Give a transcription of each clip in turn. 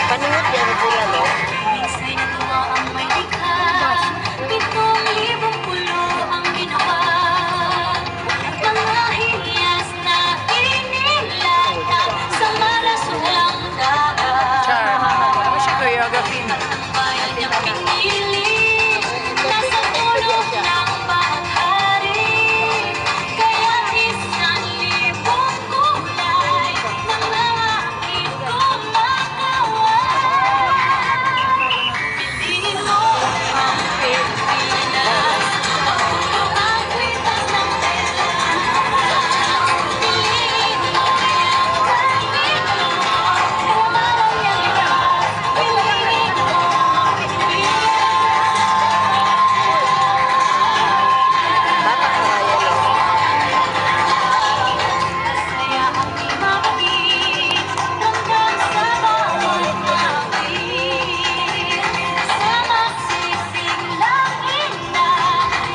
Panunod yan sila, no? Minsan natuwa ang may likha, 7,000 pulo ang ginawa. Mga hiyas na inilatag sa marasulang dagat. Ano siya choreography? At ang bayan niyang pinili, nasa tulog ng bahaghari. Kaya 1,000 kulay ng mga itong makaway. Piliin mo ang Pilipinas, magulong ang kwitas ng tela. Piliin mo ang Pilipinas, umarang niyang itas. Piliin mo ang Pilipinas. Bata ko nga yan, no? Masaya ang imapit hanggang sa bawat langit. Sa magsising langit na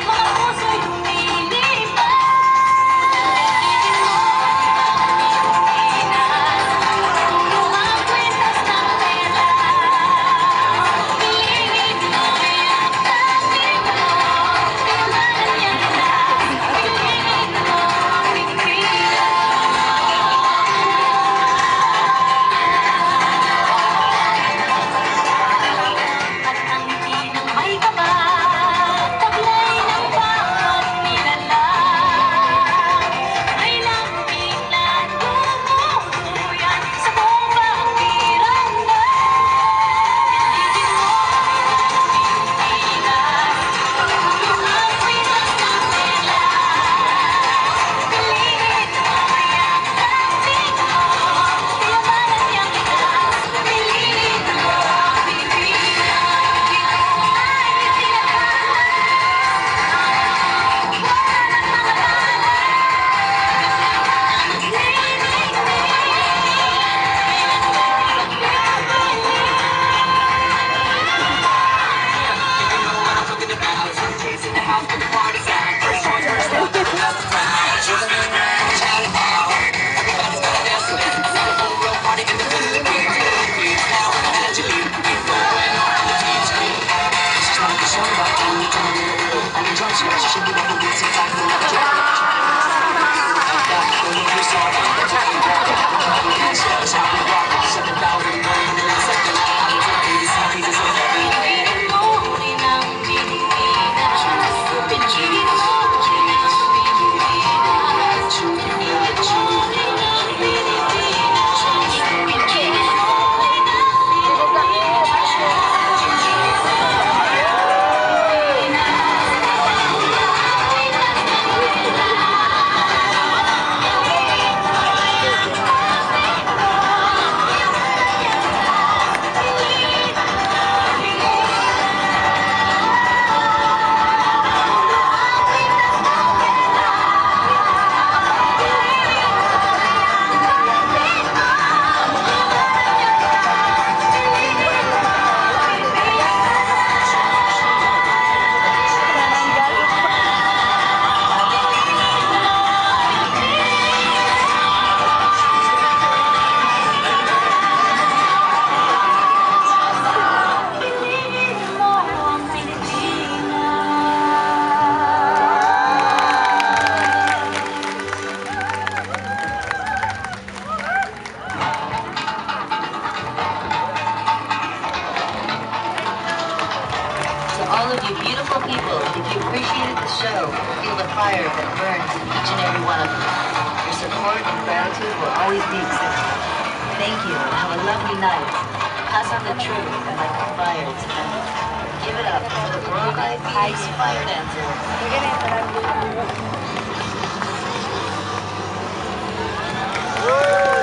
mga puso'y lumilipad. Piliin mo ang Pilipinas, magulong ang kwitas ng tela. Piliin mo ang tabi mo, umarang niyang itas. Piliin mo ang Pilipinas. At ang ngiti ng may kaba, taglay ng bawat nilalang, ay lambing na tumutuyan sa buong bakirang na. Piliin mo ang Pilipinas, magulong ang kwitas ng tela. Piliin mo ang tabi mo, umarang niyang itas. Piliin mo ang Pilipinas. Piliin mo rin ang Pilipinas. Piliin mo rin ang Pilipinas. Piliin mo rin ang Pilipinas. Piliin mo rin mo ang Pilipinas. To all of you beautiful people, if you appreciated the show, feel the fire that burns in each and every one of you. Your support and gratitude will always be accepted. Thank you and have a lovely night. Pass on the truth and light the fire tonight. Give it up for the World-Eyed Ice Fire Dancer. Woo!